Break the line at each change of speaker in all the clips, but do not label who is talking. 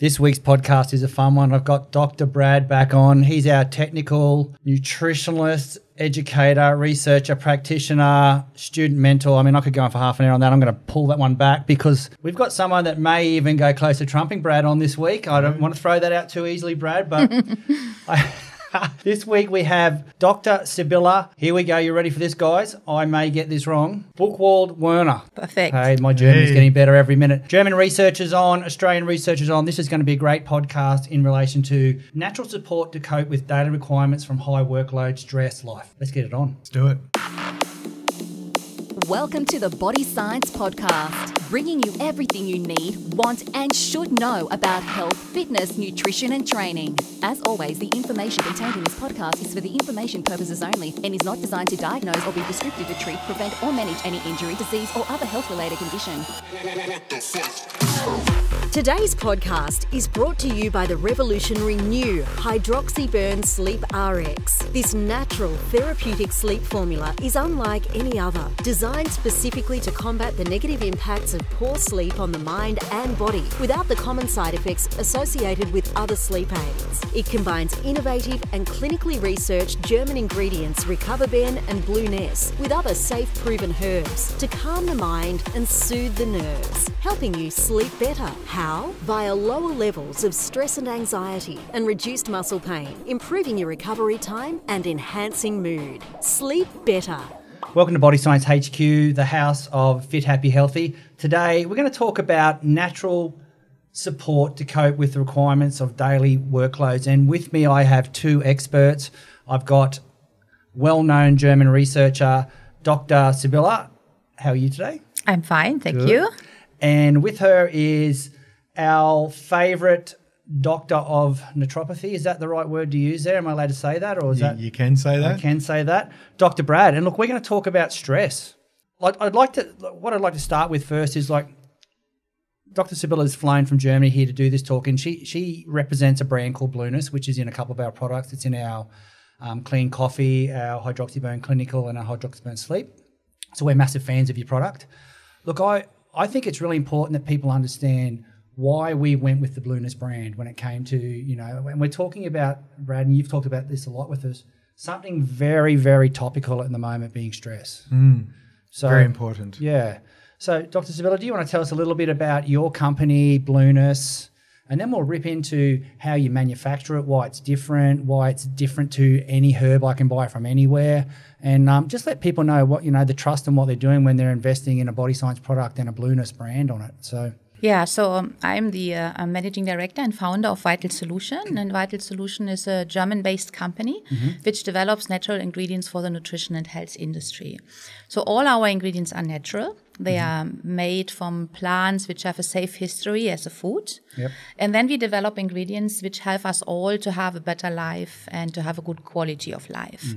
This week's podcast is a fun one. I've got Dr. Brad back on. He's our technical nutritionalist, educator, researcher, practitioner, student mentor. I mean, I could go on for half an hour on that. I'm going to pull that one back because we've got someone that may even go close to trumping Brad on this week. I don't want to throw that out too easily, Brad, but this week we have Dr. Sybille. Here we go. You ready for this, guys? I may get this wrong. Buchwald-Werner.
Perfect.
Hey, my German's getting better every minute. German researchers on, Australian researchers on. This is going to be a great podcast in relation to natural support to cope with daily requirements from high workload, stress, life. Let's get it on.
Let's do it.
Welcome to the Body Science Podcast, bringing you everything you need, want and should know about health, fitness, nutrition and training. As always, the information contained in this podcast is for the information purposes only and is not designed to diagnose or be prescriptive to treat, prevent or manage any injury, disease or other health-related condition. Today's podcast is brought to you by the revolutionary new Hydroxy Burn Sleep RX. This natural therapeutic sleep formula is unlike any other, designed specifically to combat the negative impacts of poor sleep on the mind and body without the common side effects associated with other sleep aids. It combines innovative and clinically researched German ingredients Recoverben and Blueness with other safe proven herbs to calm the mind and soothe the nerves, helping you sleep better. How? Via lower levels of stress and anxiety and reduced muscle pain, improving your recovery time and enhancing mood. Sleep better.
Welcome to Body Science HQ, the house of Fit, Happy, Healthy. Today, we're going to talk about natural support to cope with the requirements of daily workloads. And with me, I have two experts. I've got well-known German researcher, Dr. Sybille. How are you today?
I'm fine, thank you.
And with her is our favourite doctor of naturopathy. Is that the right word to use there? Am I allowed to say that? Or is that
You can say that.
I can say that. Dr. Brad. And look, we're going to talk about stress. What I'd like to start with first is like Dr. Sybille has flown from Germany here to do this talk, and she represents a brand called Blueness, which is in a couple of our products. It's in our clean coffee, our Hydroxy Burn Clinical, and our Hydroxy Burn Sleep. So we're massive fans of your product. Look, I think it's really important that people understand why we went with the Blueness brand when it came to, and we're talking about, Brad, and you've talked about this a lot with us, something very, very topical at the moment being stress. So
Very important.
Yeah. So, Dr. Sybille, do you want to tell us a little bit about your company, Blueness, and then we'll rip into how you manufacture it, why it's different to any herb I can buy from anywhere, and just let people know what, the trust in what they're doing when they're investing in a body science product and a Blueness brand on it. So.
Yeah, so I'm the managing director and founder of Vital Solution. And Vital Solution is a German-based company which develops natural ingredients for the nutrition and health industry. So all our ingredients are natural. They are made from plants which have a safe history as a food. Yep. And then we develop ingredients which help us all to have a better life and to have a good quality of life.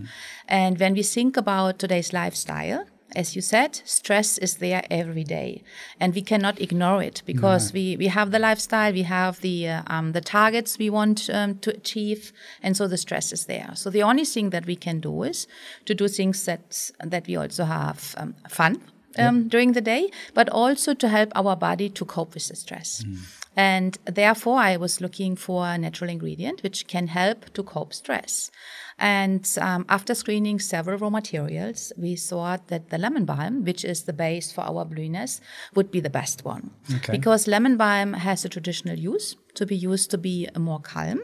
And when we think about today's lifestyle, as you said, stress is there every day, and we cannot ignore it because we have the lifestyle, we have the targets we want to achieve, and so the stress is there. So the only thing that we can do is to do things that we also have fun during the day, but also to help our body to cope with the stress. And therefore, I was looking for a natural ingredient which can help to cope stress. And after screening several raw materials, we thought that the lemon balm, which is the base for our Blueness, would be the best one. Okay. Because lemon balm has a traditional use to be used to be more calm.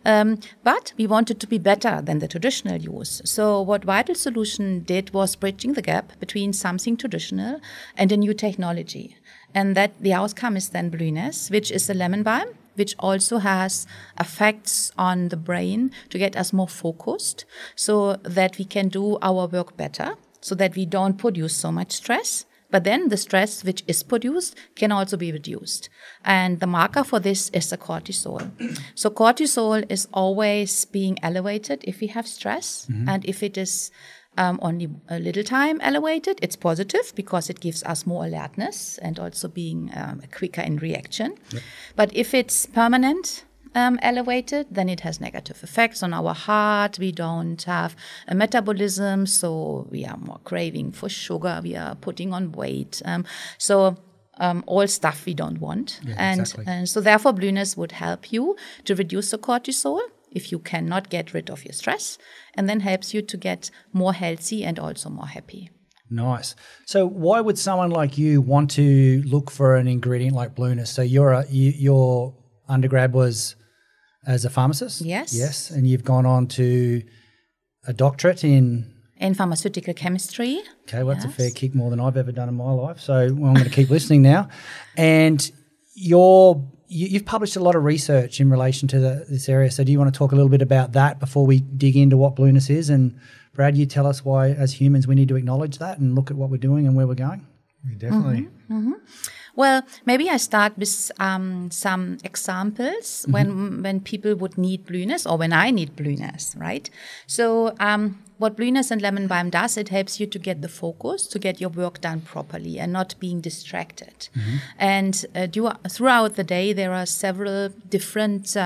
But we wanted to be better than the traditional use. So what Vital Solution did was bridging the gap between something traditional and a new technology. And that the outcome is then Blueness, which is a lemon balm, which also has effects on the brain to get us more focused so that we can do our work better, so that we don't produce so much stress. But then the stress which is produced can also be reduced. And the marker for this is the cortisol. So cortisol is always being elevated if we have stress. And if it is only a little time elevated, it's positive because it gives us more alertness and also being quicker in reaction. Yep. But if it's permanent, elevated, then it has negative effects on our heart. We don't have a metabolism, so we are more craving for sugar. We are putting on weight. So all stuff we don't want.
Yeah, exactly.
And so therefore, Blueness would help you to reduce the cortisol if you cannot get rid of your stress, and then helps you to get more healthy and also more happy.
Nice. So why would someone like you want to look for an ingredient like Blueness? So your undergrad was as a pharmacist?
Yes.
Yes. And you've gone on to a doctorate in
pharmaceutical chemistry.
Okay, well, that's a fair kick, more than I've ever done in my life. So I'm going to keep listening now. And you've published a lot of research in relation to this area. So do you want to talk a little bit about that before we dig into what Blueness is? And Brad, you tell us why, as humans, we need to acknowledge that and look at what we're doing and where we're going.
Definitely.
Well, maybe I start with some examples when people would need Blueness or when I need Blueness, right? So what Blueness and lemon balm does, it helps you to get the focus, to get your work done properly and not being distracted. And throughout the day, there are several different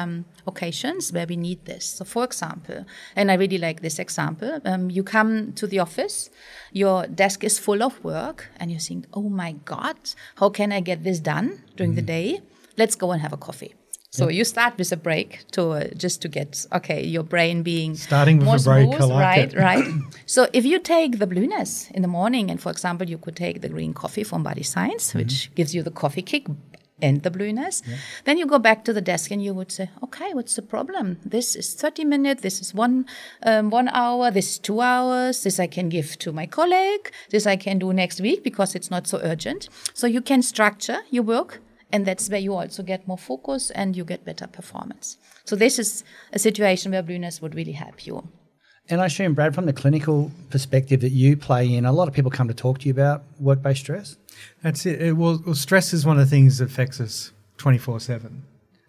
occasions where we need this. So for example, and I really like this example, you come to the office, your desk is full of work and you think, oh my God, how can I get this done during the day? Let's go and have a coffee. So you start with a break to just to get, your brain being
starting with
more
a break,
smooth,
I like
right. So if you take the Blueness in the morning, and for example, you could take the green coffee from Body Science, which gives you the coffee kick and the Blueness, then you go back to the desk and you would say, okay, what's the problem? This is 30 minutes, this is 1 hour, this is 2 hours, this I can give to my colleague, this I can do next week because it's not so urgent. So you can structure your work, and that's where you also get more focus and you get better performance. So this is a situation where Blueness would really help you.
And I assume, Brad, from the clinical perspective that you play in, a lot of people come to talk to you about work-based stress.
That's it. Well, stress is one of the things that affects us 24/7,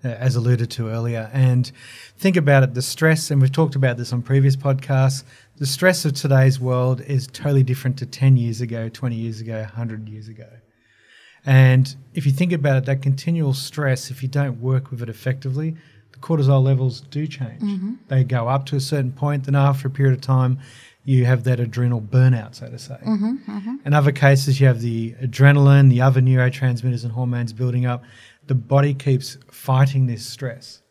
as alluded to earlier. And think about it, the stress, and we've talked about this on previous podcasts, the stress of today's world is totally different to 10 years ago, 20 years ago, 100 years ago. And if you think about it, that continual stress, if you don't work with it effectively, the cortisol levels do change. They go up to a certain point, then after a period of time, you have that adrenal burnout, so to say. In other cases, you have the adrenaline, the other neurotransmitters and hormones building up. The body keeps fighting this stress.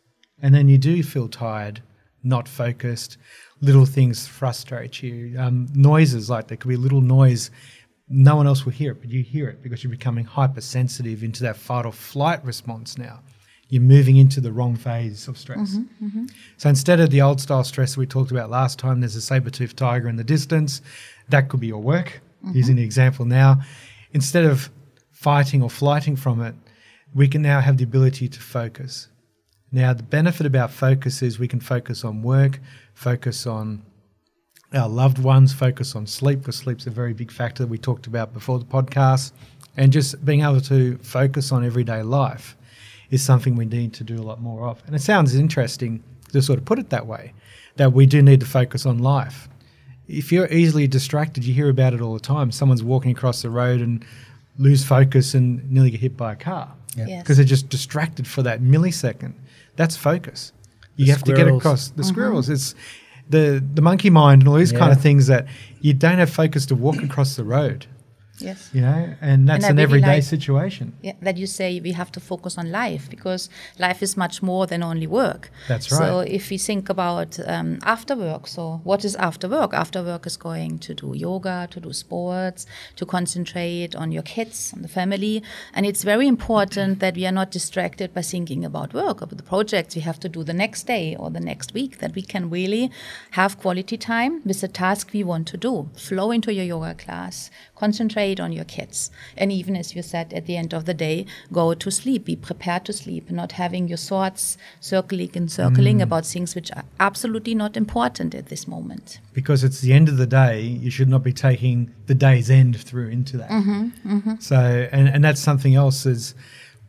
And then you do feel tired, not focused. Little things frustrate you. Noises, like there could be a little noise, no one else will hear it, but you hear it because you're becoming hypersensitive into that fight or flight response now. You're moving into the wrong phase of stress. So instead of the old style stress that we talked about last time, there's a saber-toothed tiger in the distance. That could be your work, using the example now. Instead of fighting or flighting from it, we can now have the ability to focus. Now, the benefit about focus is we can focus on work, focus on our loved ones, focus on sleep, because sleep's a very big factor that we talked about before the podcast, and just being able to focus on everyday life is something we need to do a lot more of. And it sounds interesting to sort of put it that way, that we do need to focus on life. If you're easily distracted, you hear about it all the time. Someone's walking across the road and lose focus and nearly get hit by a car because they're just distracted for that millisecond. That's focus. You have to get across the squirrels. It's the monkey mind and all these kind of things that you don't have focus to walk across the road.
Yes.
You know, and that's an everyday situation.
Yeah, that you say we have to focus on life, because life is much more than only work.
That's right.
So if we think about after work, so what is after work? After work is going to do yoga, to do sports, to concentrate on your kids, on the family. And it's very important that we are not distracted by thinking about work or the projects we have to do the next day or the next week, that we can really have quality time with the task we want to do. Flow into your yoga class, concentrate on your kids, and even, as you said, at the end of the day, go to sleep, be prepared to sleep, not having your thoughts circling about things which are absolutely not important at this moment.
Because it's the end of the day, you should not be taking the day's end through into that. So, and that's something else, is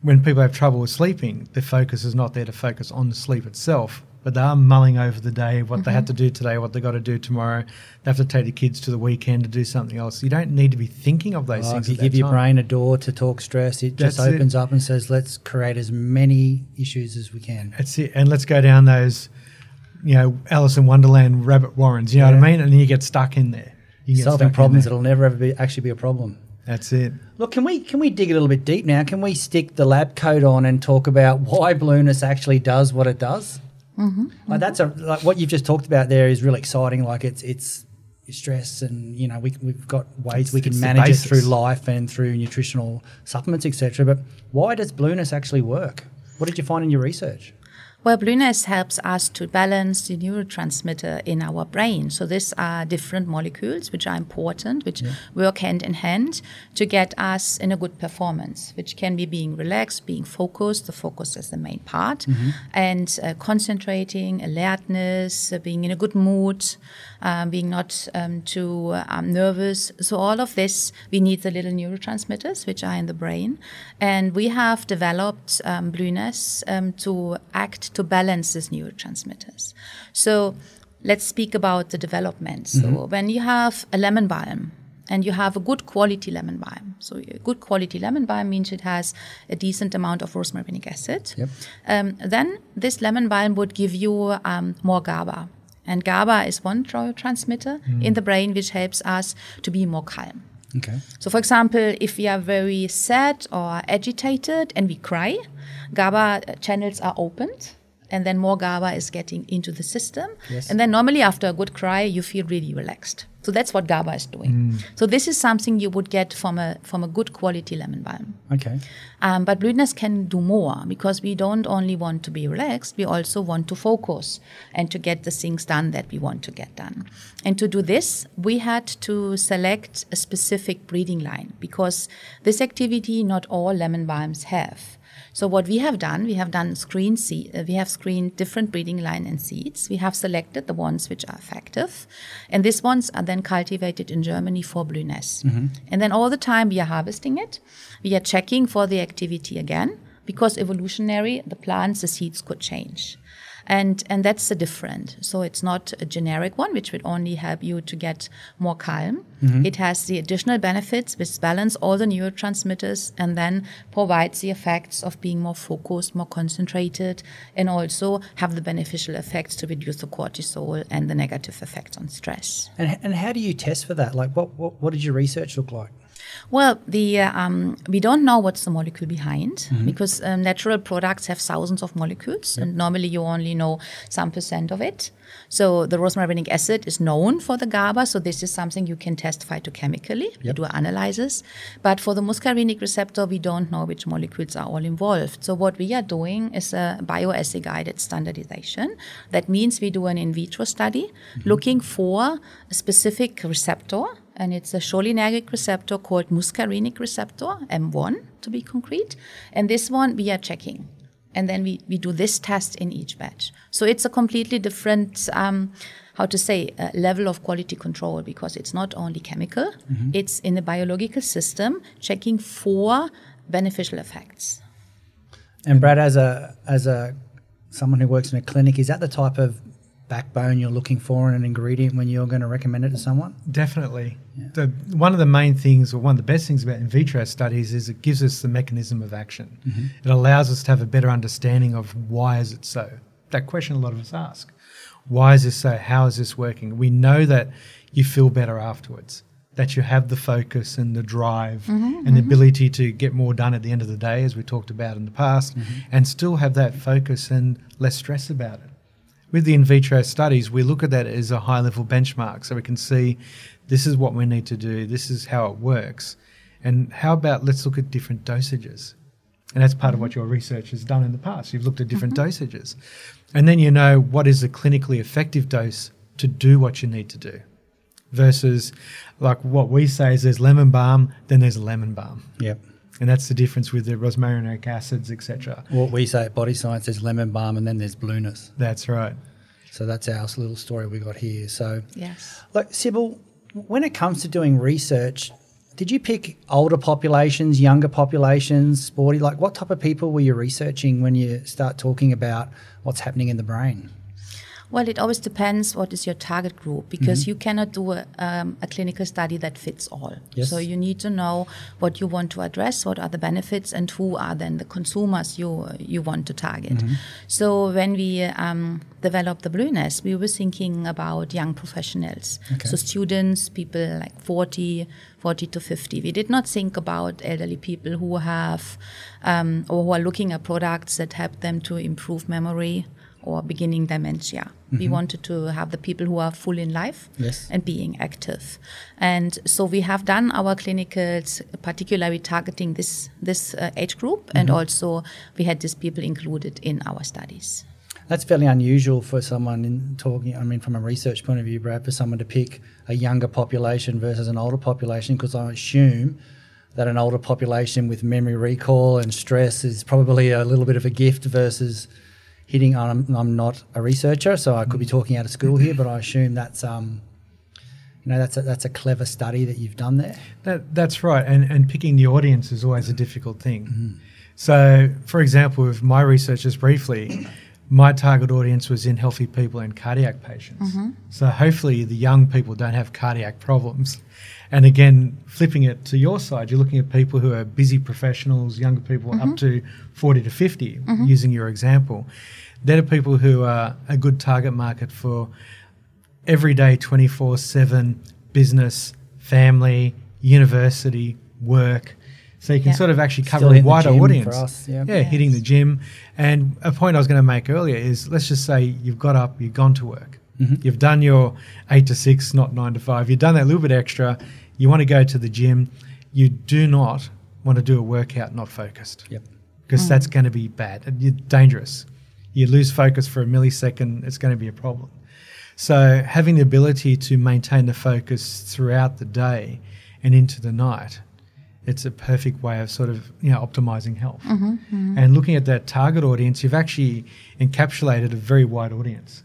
when people have trouble with sleeping, the focus is not there to focus on the sleep itself, but they are mulling over the day, what they had to do today, what they got to do tomorrow. They have to take the kids to the weekend to do something else. You don't need to be thinking of those things.
If you give your brain a door to talk stress, it just opens up and says, let's create as many issues as we can.
That's it. And let's go down those, you know, Alice in Wonderland rabbit warrens, you know what I mean? And then you get stuck in there.
Solving problems that'll never ever actually be a problem.
That's it.
Look, can we dig a little bit deep now? Can we stick the lab coat on and talk about why Blueness actually does what it does? Like that's like what you've just talked about there is really exciting. Like it's stress, and you know we've got ways we can manage it through life and through nutritional supplements, etc. But why does Blueness actually work? What did you find in your research?
Well, Blueness helps us to balance the neurotransmitter in our brain. So these are different molecules which are important, which work hand in hand to get us in a good performance, which can be being relaxed, being focused. The focus is the main part. And concentrating, alertness, being in a good mood, being not too nervous. So all of this, we need the little neurotransmitters which are in the brain. And we have developed Blueness to act to balance these neurotransmitters. So let's speak about the development. So when you have a lemon balm and you have a good quality lemon balm, so a good quality lemon balm means it has a decent amount of rosmarinic acid, then this lemon balm would give you more GABA. And GABA is one neurotransmitter in the brain which helps us to be more calm.
Okay.
So, for example, if we are very sad or agitated and we cry, GABA channels are opened, and then more GABA is getting into the system. Yes. And then normally after a good cry, you feel really relaxed. So that's what GABA is doing. So this is something you would get from a good quality lemon balm.
Okay.
But Blueness can do more, because we don't only want to be relaxed, we also want to focus and to get the things done that we want to get done. And to do this, we had to select a specific breeding line, because this activity not all lemon balms have. So what we have done we have screened different breeding line and seeds. We have selected the ones which are effective, and these ones are then cultivated in Germany for Blueness. And then all the time we are harvesting it. We are checking for the activity again, because evolutionary, the plants, the seeds could change. And that's the difference. So it's not a generic one, which would only help you to get more calm. It has the additional benefits which balance all the neurotransmitters and then provides the effects of being more focused, more concentrated, and also have the beneficial effects to reduce the cortisol and the negative effects on stress.
And how do you test for that? Like what did your research look like?
Well, we don't know what's the molecule behind, because natural products have thousands of molecules, and normally you only know some % of it. So the rosmarinic acid is known for the GABA, so this is something you can test phytochemically. You do analysis. But for the muscarinic receptor, we don't know which molecules are all involved. So what we are doing is a bioassay-guided standardization. That means we do an in vitro study looking for a specific receptor, and it's a cholinergic receptor called muscarinic receptor, M1 to be concrete. And this one we are checking. And then we do this test in each batch. So it's a completely different, level of quality control, because it's not only chemical, it's in the biological system checking for beneficial effects.
And Brad, as someone who works in a clinic, is that the type of backbone you're looking for in an ingredient when you're going to recommend it to someone?
Definitely. Yeah. One of the main things, or one of the best things about in vitro studies, is it gives us the mechanism of action. It allows us to have a better understanding of why is it so. That question a lot of us ask. Why is this so? How is this working? We know that you feel better afterwards, that you have the focus and the drive and the ability to get more done at the end of the day, as we talked about in the past, and still have that focus and less stress about it. With the in vitro studies, we look at that as a high-level benchmark, so we can see this is what we need to do, this is how it works, and how about let's look at different dosages. And that's part of what your research has done in the past. You've looked at different dosages. And then you know what is a clinically effective dose to do what you need to do. Versus, like what we say is there's lemon balm, then there's lemon balm.
Yep.
And that's the difference with the rosmarinic acids, etc.
What we say at Body Science, there's lemon balm and then there's Blueness.
That's right.
So that's our little story we got here. So,
yes.
Like, Sybille, when it comes to doing research, did you pick older populations, younger populations, sporty? Like, what type of people were you researching when you start talking about what's happening in the brain?
Well, it always depends what is your target group, because you cannot do a clinical study that fits all.
Yes.
So you need to know what you want to address, what are the benefits, and who are then the consumers you want to target. So when we developed the Blueness, we were thinking about young professionals.
Okay.
So students, people like 40 to 50. We did not think about elderly people who have or who are looking at products that help them to improve memory or beginning dementia. We wanted to have the people who are full in life and being active. And so we have done our clinicals, particularly targeting this age group, and also we had these people included in our studies.
That's fairly unusual for someone from a research point of view, Brad, for someone to pick a younger population versus an older population, because I assume that an older population with memory recall and stress is probably a little bit of a gift versus hitting on. I'm not a researcher, so I could be talking out of school here, but I assume that's that's a clever study that you've done there.
That's right, and picking the audience is always a difficult thing. So, for example, with my research, just briefly, my target audience was in healthy people and cardiac patients. So hopefully the young people don't have cardiac problems. And again, flipping it to your side, you're looking at people who are busy professionals, younger people up to 40 to 50, using your example. They're the people who are a good target market for everyday 24/7 business, family, university, work. So you can sort of actually cover a wider audience.
For us,
hitting the gym. And a point I was going to make earlier is, let's just say you've got up, you've gone to work. You've done your 8 to 6, not 9 to 5. You've done that little bit extra. You want to go to the gym. You do not want to do a workout not focused. Because that's going to be bad. You're dangerous. You lose focus for a millisecond, it's going to be a problem. So having the ability to maintain the focus throughout the day and into the night, it's a perfect way of sort of, optimizing health. And looking at that target audience, you've actually encapsulated a very wide audience.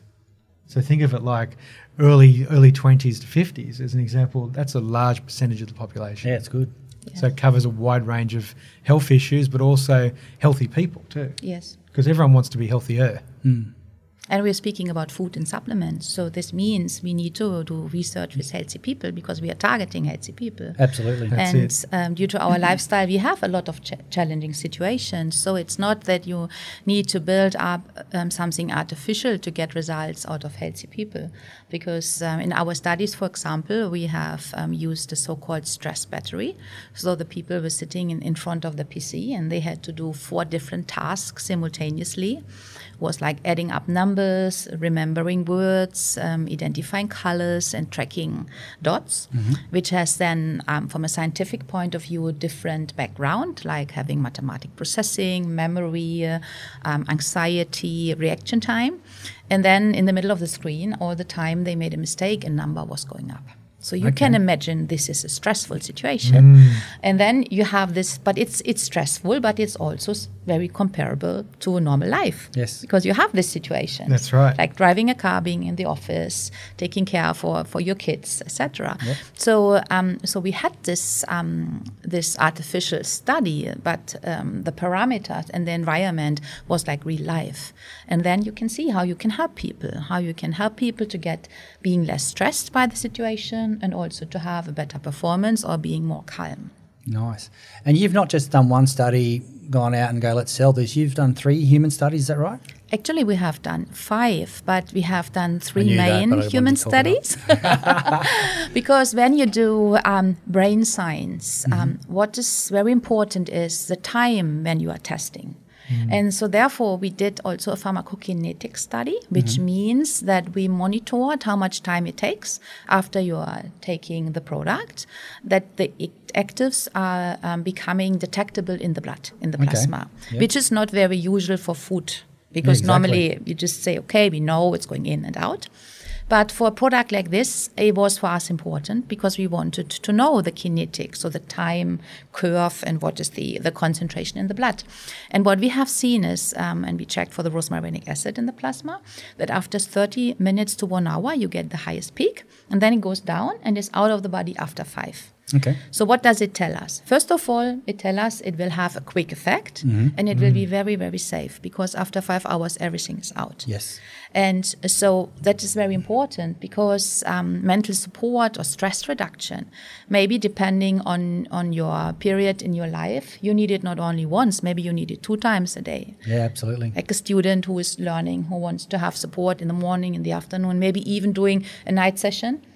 So think of it like early 20s to 50s as an example. That's a large percentage of the population.
Yeah, it's good.
Yeah.
So it covers a wide range of health issues, but also healthy people too.
Yes.
Because everyone wants to be healthier.
And we're speaking about food and supplements. So this means we need to do research with healthy people, because we are targeting healthy people.
Absolutely.
And due to our lifestyle, we have a lot of challenging situations. So it's not that you need to build up something artificial to get results out of healthy people. Because in our studies, for example, we have used the so-called stress battery. So the people were sitting in front of the PC and they had to do 4 different tasks simultaneously. It was like adding up numbers, remembering words, identifying colors, and tracking dots, which has then, from a scientific point of view, a different background, like having mathematical processing, memory, anxiety, reaction time. And then in the middle of the screen, all the time they made a mistake, a number was going up. So you can imagine this is a stressful situation. And then you have this, but it's stressful, but it's also very comparable to a normal life.
Yes.
Because you have this situation.
That's right.
Like driving a car, being in the office, taking care for your kids, etc.
Yep.
So we had this artificial study, but the parameters and the environment was like real life. And then you can see how you can help people to get being less stressed by the situation, and also to have a better performance or being more calm.
Nice. And you've not just done one study, gone out and go, let's sell this. You've done 3 human studies, is that right?
Actually, we have done 5, but we have done 3 main human studies. Because when you do brain science, what is very important is the time when you are testing. And so therefore we did also a pharmacokinetic study, which means that we monitored how much time it takes after you are taking the product, that the actives are becoming detectable in the blood, in the plasma, which is not very usual for food, because normally you just say, okay, we know it's going in and out. But for a product like this, it was for us important because we wanted to know the kinetics, so the time curve and what is the concentration in the blood. And what we have seen is, and we checked for the rosmarinic acid in the plasma, that after 30 minutes to 1 hour, you get the highest peak, and then it goes down and is out of the body after 5.
Okay.
So what does it tell us? First of all, it tells us it will have a quick effect and it will be very, very safe because after 5 hours, everything is out.
Yes.
And so that is very important because mental support or stress reduction, maybe depending on your period in your life, you need it not only once, maybe you need it 2 times a day.
Yeah, absolutely.
Like a student who is learning, who wants to have support in the morning, in the afternoon, maybe even doing a night session.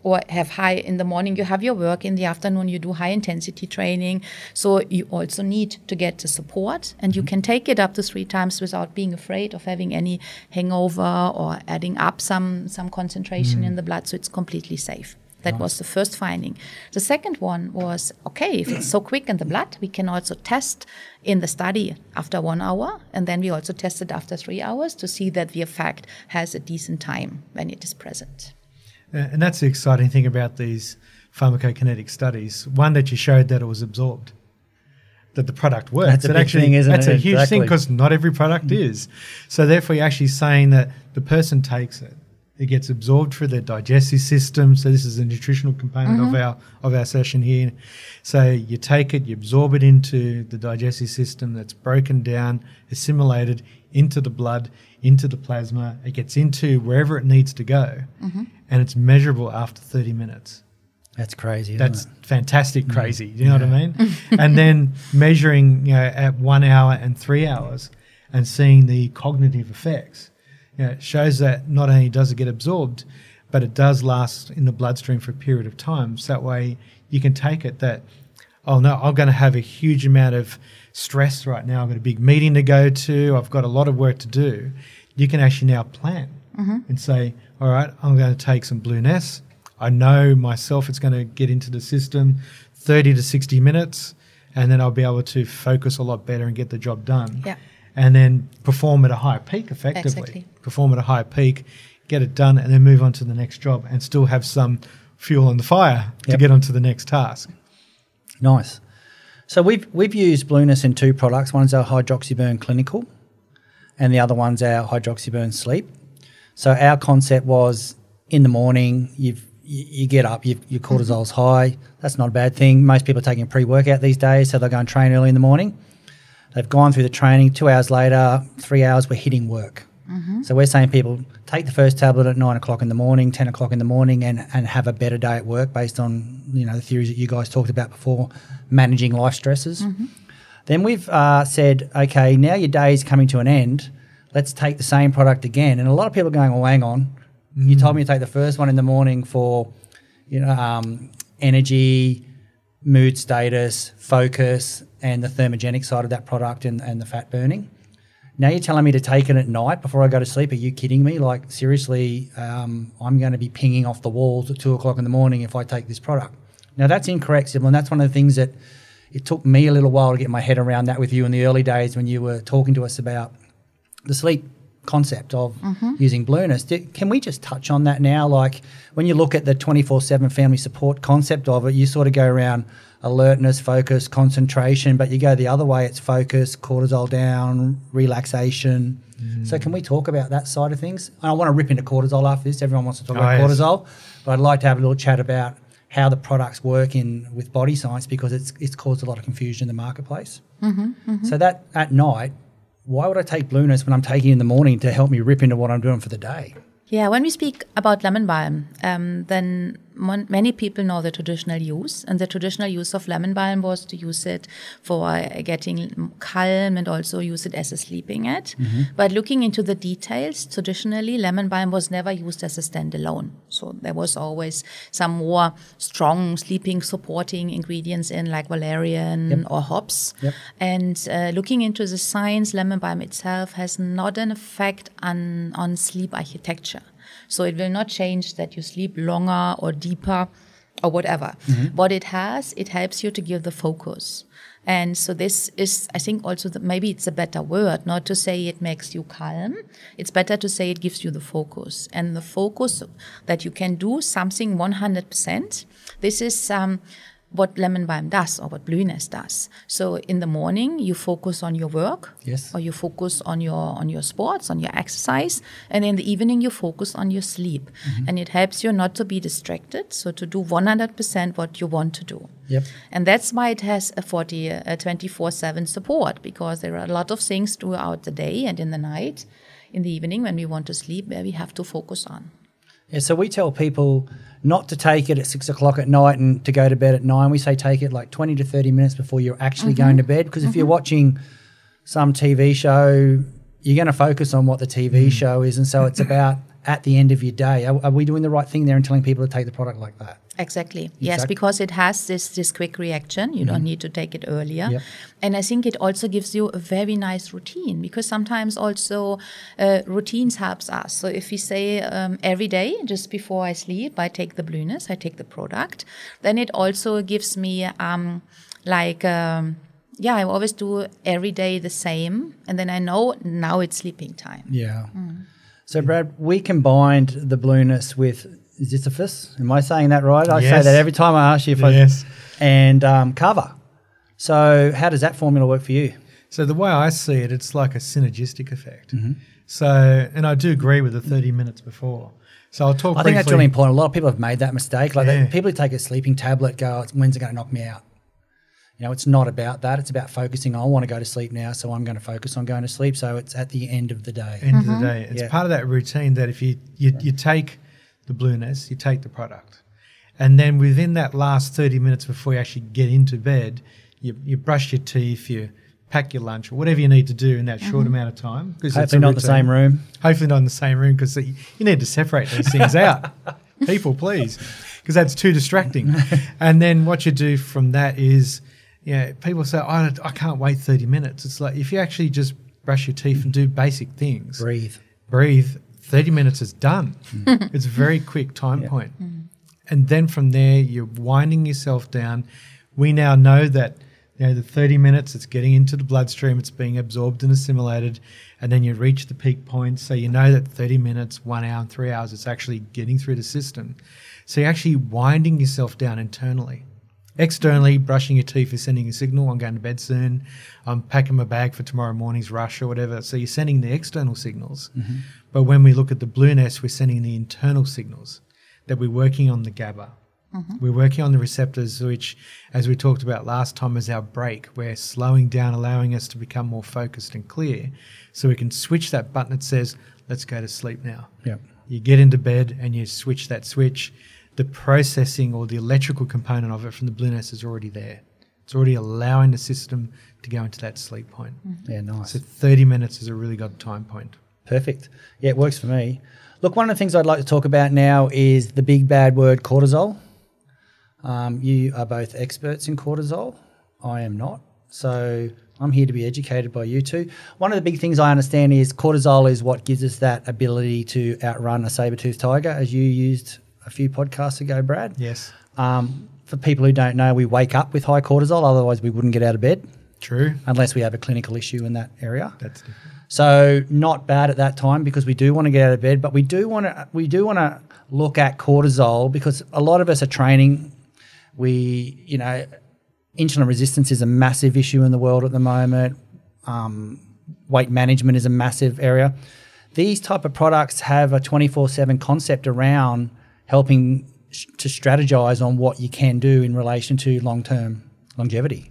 Or have high in the morning, you have your work, in the afternoon you do high intensity training. So you also need to get the support, and you can take it up to 3 times without being afraid of having any hangover or adding up some concentration in the blood. So it's completely safe. That was the first finding. The second one was, okay, if it's so quick in the blood, we can also test in the study after 1 hour, and then we also test it after 3 hours to see that the effect has a decent time when it is present.
And that's the exciting thing about these pharmacokinetic studies. One, that you showed that it was absorbed, that the product works.
That's a big thing, isn't it?
That's a huge
Exactly.
thing because not every product is. So therefore, you're actually saying that the person takes it. It gets absorbed through their digestive system. So this is a nutritional component of our session here. So you take it, you absorb it into the digestive system. That's broken down, assimilated into the blood, into the plasma. It gets into wherever it needs to go, and it's measurable after 30 minutes.
That's crazy.
That's
isn't it?
fantastic crazy. You know what I mean? And then measuring, at 1 hour and 3 hours and seeing the cognitive effects. It shows that not only does it get absorbed, but it does last in the bloodstream for a period of time. So that way you can take it that, oh no, I'm going to have a huge amount of stress right now. I've got a big meeting to go to. I've got a lot of work to do. You can actually now plan and say, all right, I'm going to take some Blueness. I know myself it's going to get into the system 30 to 60 minutes, and then I'll be able to focus a lot better and get the job done.
Yeah.
And then perform at a higher peak effectively.
Exactly.
Perform at a higher peak, get it done, and then move on to the next job and still have some fuel on the fire to get on to the next task.
Nice. So we've used Blueness in 2 products. One's our Hydroxy Clinical and the other one's our Hydroxy Sleep. So our concept was in the morning, you get up, your cortisol's high. That's not a bad thing. Most people are taking a pre-workout these days, so they'll go and train early in the morning. They've gone through the training, 2 hours later, 3 hours, we're hitting work. So we're saying people take the first tablet at 9 o'clock in the morning, 10 o'clock in the morning and have a better day at work based on, the theories that you guys talked about before, managing life stresses. Then we've said, okay, now your day is coming to an end. Let's take the same product again. And a lot of people are going, well, hang on. You told me to take the first one in the morning for, energy, mood status, focus, and the thermogenic side of that product and the fat burning. Now you're telling me to take it at night before I go to sleep. Are you kidding me? Like, seriously, I'm going to be pinging off the walls at 2 o'clock in the morning if I take this product. Now, that's incorrect, Sybille, and that's one of the things that it took me a little while to get my head around that with you in the early days when you were talking to us about the sleep concept of using Blueness. Can we just touch on that now? Like, when you look at the 24/7 family support concept of it, you sort of go around alertness, focus, concentration, but you go the other way, it's focus, cortisol down, relaxation. So can we talk about that side of things? I want to rip into cortisol after this. Everyone wants to talk about cortisol, but I'd like to have a little chat about how the products work with body science because it's caused a lot of confusion in the marketplace. So that at night, why would I take Blueness when I'm taking it in the morning to help me rip into what I'm doing for the day?
Yeah, when we speak about lemon balm, then many people know the traditional use. And the traditional use of lemon balm was to use it for getting calm and also use it as a sleeping aid. But looking into the details, traditionally, lemon balm was never used as a standalone. So there was always some more strong sleeping supporting ingredients in, like valerian or hops. And looking into the science, lemon balm itself has not an effect on sleep architecture. So it will not change that you sleep longer or deeper or whatever. What it has, it helps you to give the focus. And so this is, I think also that maybe it's a better word, not to say it makes you calm. It's better to say it gives you the focus. And the focus that you can do something 100%. This is what lemon balm does or what Blueness does. So in the morning, you focus on your work,
Yes.
or you focus on your sports, on your exercise, and in the evening you focus on your sleep. And it helps you not to be distracted, so to do 100% what you want to do.
Yep.
And that's why it has a 24/7 support, because there are a lot of things throughout the day and in the night, in the evening when we want to sleep, where we have to focus on.
Yeah, so we tell people not to take it at 6 o'clock at night and to go to bed at 9. We say take it like 20 to 30 minutes before you're actually going to bed, because if you're watching some TV show, you're going to focus on what the TV show is, and so it's about at the end of your day. Are we doing the right thing there in telling people to take the product like that?
Exactly. Yes, because it has this quick reaction. You don't need to take it earlier.
Yep.
And I think it also gives you a very nice routine, because sometimes also routines helps us. So if we say every day, just before I sleep, I take the Blueness, I take the product, then it also gives me I always do every day the same. And then I know now it's sleeping time.
Yeah. So, Brad, we combined the Blueness with Ziziphus. Am I saying that right? I say that every time I ask you if and cover. So how does that formula work for you?
So the way I see it, it's like a synergistic effect. So, and I do agree with the 30 minutes before. So I'll talk
I think that's really important. A lot of people have made that mistake. Like people who take a sleeping tablet go, when's it going to knock me out? You know, it's not about that. It's about focusing. I want to go to sleep now, so I'm going to focus on going to sleep. So it's at the end of the day.
End of the day. It's part of that routine that if you take the Blueness, you take the product. And then within that last 30 minutes before you actually get into bed, you brush your teeth, you pack your lunch, or whatever you need to do in that short amount of time.
Hopefully not in the same room.
Hopefully not in the same room, because you need to separate these things out. People, please, because that's too distracting. And then what you do from that is, people say, I can't wait 30 minutes. It's like if you actually just brush your teeth and do basic things. Breathe. 30 minutes is done. It's a very quick time point. And then from there, you're winding yourself down. We now know that the 30 minutes, it's getting into the bloodstream, it's being absorbed and assimilated, and then you reach the peak point. So you know that 30 minutes, 1 hour, and 3 hours, it's actually getting through the system. So you're actually winding yourself down internally. Externally, brushing your teeth is sending a signal, I'm going to bed soon, I'm packing my bag for tomorrow morning's rush or whatever. So you're sending the external signals. But when we look at the Blueness, we're sending the internal signals, that we're working on the GABA. We're working on the receptors, which, as we talked about last time, is our break. We're slowing down, allowing us to become more focused and clear, so we can switch that button that says, let's go to sleep now. You get into bed and you switch that switch. The processing or the electrical component of it from the Blueness is already there. It's already allowing the system to go into that sleep point.
Yeah, nice.
So 30 minutes is a really good time point.
Perfect. Yeah, it works for me. Look, one of the things I'd like to talk about now is the big bad word cortisol. You are both experts in cortisol. I am not. So I'm here to be educated by you two. One of the big things I understand is cortisol is what gives us that ability to outrun a saber-toothed tiger, as you used a few podcasts ago, Brad.
Yes.
For people who don't know, we wake up with high cortisol, otherwise we wouldn't get out of bed.
True.
Unless we have a clinical issue in that area.
That's different.
So not bad at that time, because we do want to get out of bed, but we do want to look at cortisol, because a lot of us are training. Insulin resistance is a massive issue in the world at the moment. Weight management is a massive area. These type of products have a 24/7 concept around helping to strategize on what you can do in relation to long-term longevity.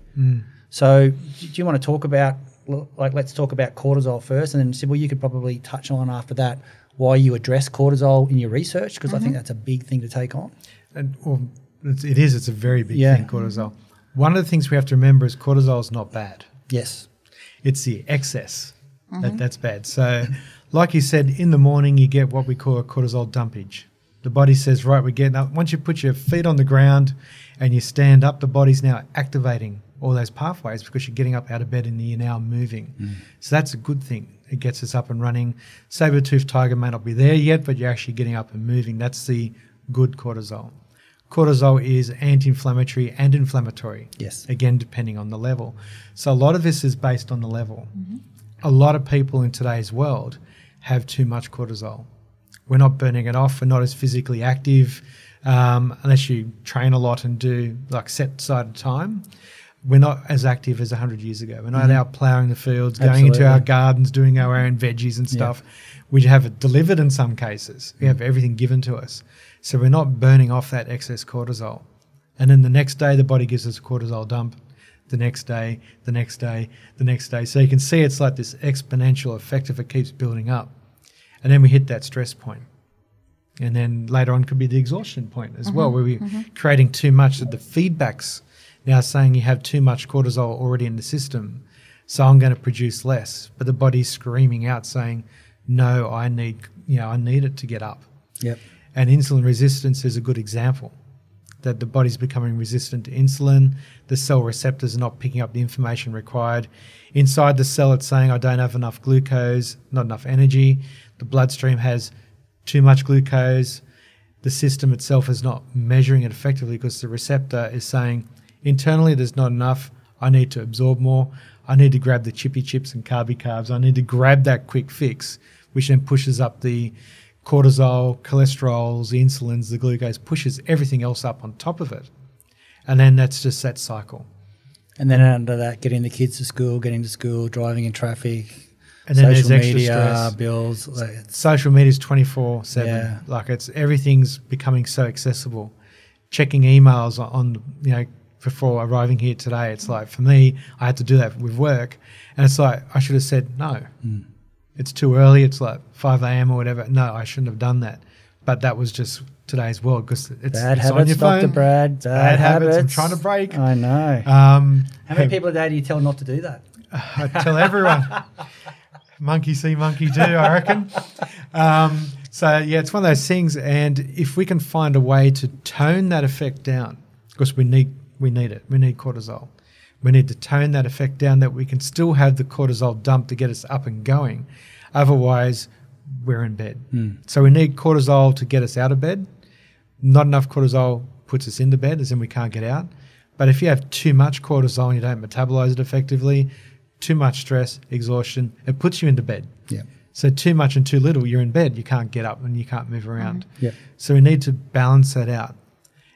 So do you want to talk about, let's talk about cortisol first, and then Sybille, you could probably touch on after that why you address cortisol in your research, because I think that's a big thing to take on.
It's a very big thing, cortisol. One of the things we have to remember is cortisol is not bad.
Yes.
It's the excess that's bad. So like you said, in the morning you get what we call a cortisol dumpage. The body says, right, we're getting up. Once you put your feet on the ground and you stand up, the body's now activating all those pathways, because you're getting up out of bed and you're now moving. So that's a good thing. It gets us up and running. Saber-toothed tiger may not be there yet, but you're actually getting up and moving. That's the good cortisol. Cortisol is anti-inflammatory and inflammatory.
Yes.
Again, depending on the level. So a lot of this is based on the level. A lot of people in today's world have too much cortisol. We're not burning it off. We're not as physically active unless you train a lot and do like set-sided time. We're not as active as 100 years ago. We're not out ploughing the fields, going into our gardens, doing our own veggies and stuff. We have it delivered in some cases. We have everything given to us. So we're not burning off that excess cortisol. And then the next day, the body gives us a cortisol dump. The next day, the next day, the next day. So you can see it's like this exponential effect if it keeps building up. And then we hit that stress point. And then later on could be the exhaustion point as well, where we're creating too much of the feedbacks now saying you have too much cortisol already in the system, so I'm going to produce less. But the body's screaming out saying, no, I need it to get up.
Yep.
And insulin resistance is a good example, that the body's becoming resistant to insulin. The cell receptors are not picking up the information required. Inside the cell, it's saying, I don't have enough glucose, not enough energy. The bloodstream has too much glucose. The system itself is not measuring it effectively because the receptor is saying, internally, there's not enough. I need to absorb more. I need to grab the chippy chips and carby carbs. I need to grab that quick fix, which then pushes up the cortisol, cholesterols, the insulins, the glucose, pushes everything else up on top of it. And then that's just that cycle.
And then under that, getting the kids to school, driving in traffic,
and then
social
there's extra
media,
stress.
bills.
Social media is 24/7.
Yeah.
Like everything's becoming so accessible. Checking emails on before arriving here today, it's like, for me, I had to do that with work. And it's like, I should have said no. It's too early. It's like 5 a.m. or whatever. No, I shouldn't have done that. But that was just today's world because it's
bad
it's
habits,
on your phone.
Dr. Brad. Bad habits.
I'm trying to break.
I know. How many people a day do you tell not to do that?
I tell everyone. Monkey see, monkey do, I reckon. So, yeah, it's one of those things. And if we can find a way to tone that effect down, because we need it. We need cortisol. We need to tone that effect down that we can still have the cortisol dump to get us up and going. Otherwise, we're in bed. So we need cortisol to get us out of bed. Not enough cortisol puts us into bed, as in we can't get out. But if you have too much cortisol and you don't metabolize it effectively, too much stress, exhaustion, it puts you into bed.
Yeah.
So too much and too little, you're in bed. You can't get up and you can't move around.
Yeah.
So we need to balance that out.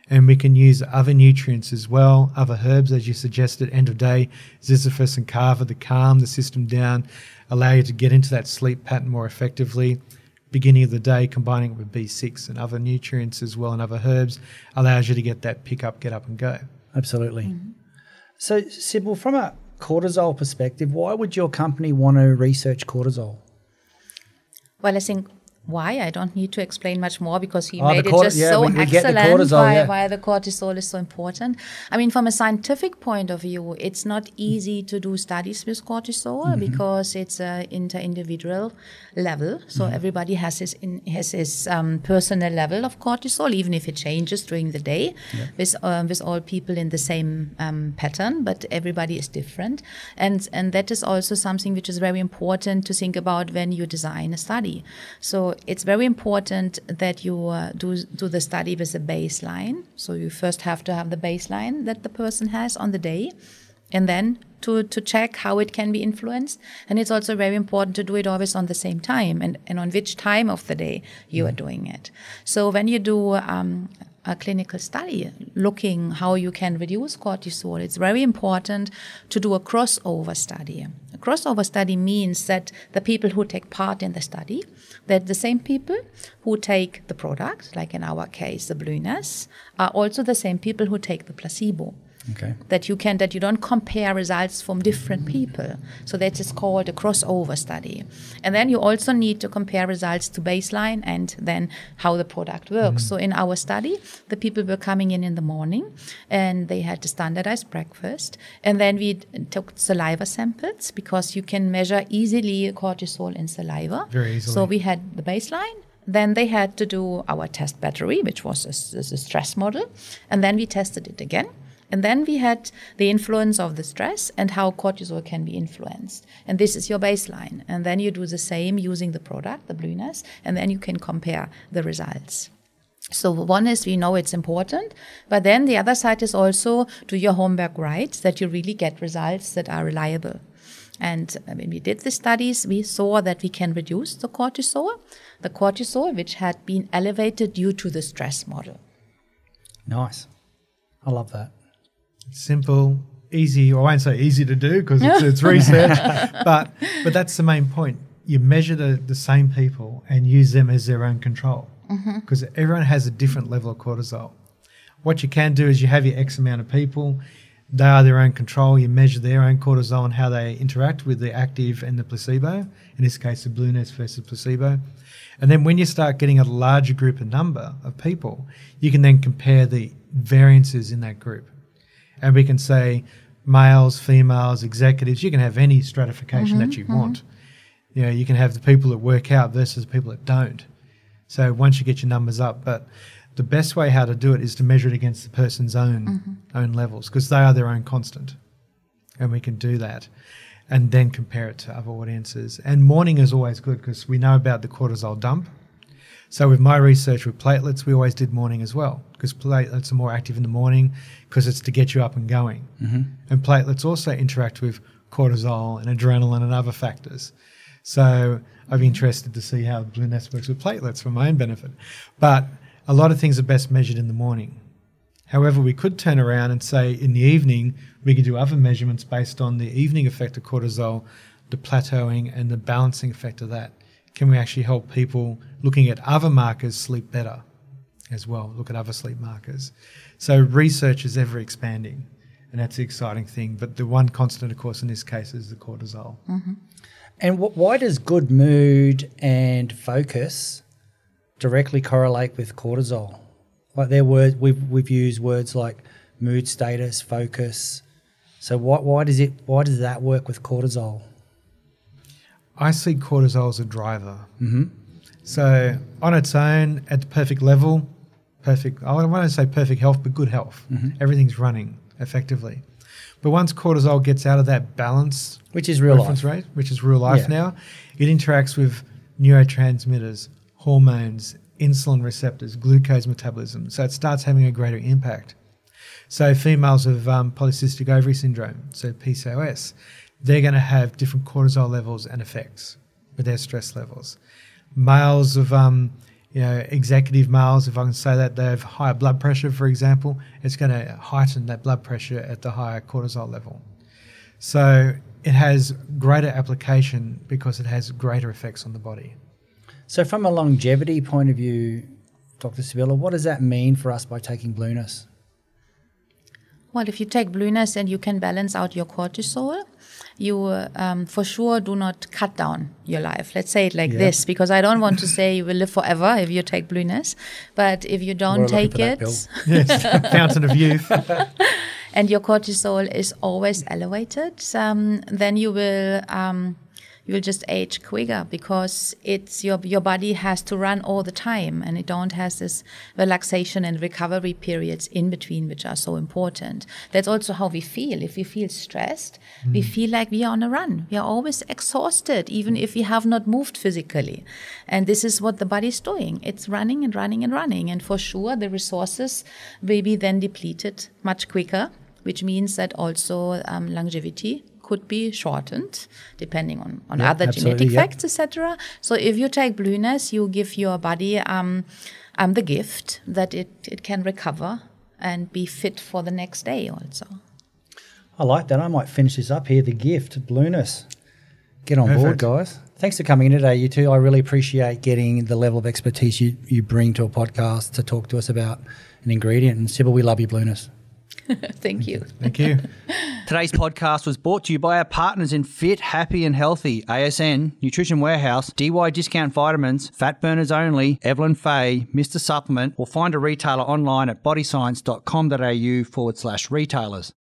And we can use other nutrients as well, other herbs, as you suggested, end of day, ziziphus and kava to calm the system down, allow you to get into that sleep pattern more effectively. Beginning of the day, combining it with B6 and other nutrients as well and other herbs, allows you to get that pick up, get up and go.
Absolutely. So, Sybille, from a cortisol perspective, why would your company want to research cortisol?
Well, I think why? I don't need to explain much more because he
Oh,
made
the
it just so
we get the
excellent
cortisol,
why the cortisol is so important. I mean, from a scientific point of view, it's not easy to do studies with cortisol because it's an inter-individual level. So everybody has his personal level of cortisol, even if it changes during the day with all people in the same pattern, but everybody is different. And that is also something which is very important to think about when you design a study. So it's very important that you do the study with a baseline. So you first have to have the baseline that the person has on the day, and then to check how it can be influenced. And it's also very important to do it always on the same time and on which time of the day you are doing it. So when you do a clinical study looking how you can reduce cortisol, it's very important to do a crossover study. A crossover study means that the people who take part in the study, that the same people who take the product, like in our case the Blueness, are also the same people who take the placebo.
Okay.
That you don't compare results from different people. So that is called a crossover study. And then you also need to compare results to baseline and then how the product works. So in our study, the people were coming in the morning and they had a standardized breakfast. And then we took saliva samples because you can measure easily cortisol in saliva.
Very easily.
So we had the baseline. Then they had to do our test battery, which was a stress model. And then we tested it again. And then we had the influence of the stress and how cortisol can be influenced. And this is your baseline. And then you do the same using the product, the Blueness, and then you can compare the results. So one is we know it's important, but then the other side is also do your homework right, that you really get results that are reliable. And when we did the studies, we saw that we can reduce the cortisol which had been elevated due to the stress model.
Nice. I love that.
Simple, easy. I won't say easy to do because it's research, but that's the main point. You measure the same people and use them as their own control because everyone has a different level of cortisol. What you can do is you have your X amount of people. They are their own control. You measure their own cortisol and how they interact with the active and the placebo, in this case, the Blueness versus placebo. And then when you start getting a larger group and number of people, you can then compare the variances in that group. And we can say males, females, executives, you can have any stratification that you want. You know, you can have the people that work out versus the people that don't. So once you get your numbers up, but the best way how to do it is to measure it against the person's own levels because they are their own constant. And we can do that and then compare it to other audiences. And morning is always good because we know about the cortisol dump. So with my research with platelets, we always did morning as well because platelets are more active in the morning because it's to get you up and going. And platelets also interact with cortisol and adrenaline and other factors. So I'd be interested to see how Blueness works with platelets for my own benefit. But a lot of things are best measured in the morning. However, we could turn around and say in the evening, we could do other measurements based on the evening effect of cortisol, the plateauing and the balancing effect of that. Can we actually help people looking at other markers sleep better as well, look at other sleep markers? So research is ever expanding and that's the exciting thing. But the one constant, of course, in this case is the cortisol.
And why does good mood and focus directly correlate with cortisol? Like their words, we've used words like mood status, focus. So why does that work with cortisol?
I see cortisol as a driver. So on its own, at the perfect level, I don't want to say perfect health, but good health. Everything's running effectively. But once cortisol gets out of that balance,
which is real
reference
life,
rate, which is real life now, it interacts with neurotransmitters, hormones, insulin receptors, glucose metabolism. So it starts having a greater impact. So females with polycystic ovary syndrome, so PCOS, they're going to have different cortisol levels and effects with their stress levels. Males of, executive males, if I can say that, they have higher blood pressure, for example, it's going to heighten that blood pressure at the higher cortisol level. So it has greater application because it has greater effects on the body.
So from a longevity point of view, Dr. Sybille, what does that mean for us by taking Blueness?
Well, if you take Blueness and you can balance out your cortisol, you for sure do not cut down your life. Let's say it like this, because I don't want to say you will live forever if you take Blueness. But if you don't take it,
yes, fountain of youth,
and your cortisol is always elevated, then you will just age quicker because it's your body has to run all the time and it don't has this relaxation and recovery periods in between, which are so important. That's also how we feel. If we feel stressed, we feel like we are on a run. We are always exhausted, even if we have not moved physically. And this is what the body is doing. It's running and running and running. And for sure, the resources will be then depleted much quicker, which means that also longevity could be shortened depending on other genetic facts, etc. So if you take Blueness, you give your body the gift that it can recover and be fit for the next day also.
I like that. I might finish this up here. The gift, Blueness. Get on board, guys. Thanks for coming in today, you two. I really appreciate getting the level of expertise you bring to a podcast to talk to us about an ingredient. And Sybille, we love you, Blueness.
Thank you.
Thank you.
Today's podcast was brought to you by our partners in Fit, Happy and Healthy, ASN, Nutrition Warehouse, DY Discount Vitamins, Fat Burners Only, Evelyn Faye, Mr. Supplement, or find a retailer online at bodyscience.com.au/retailers.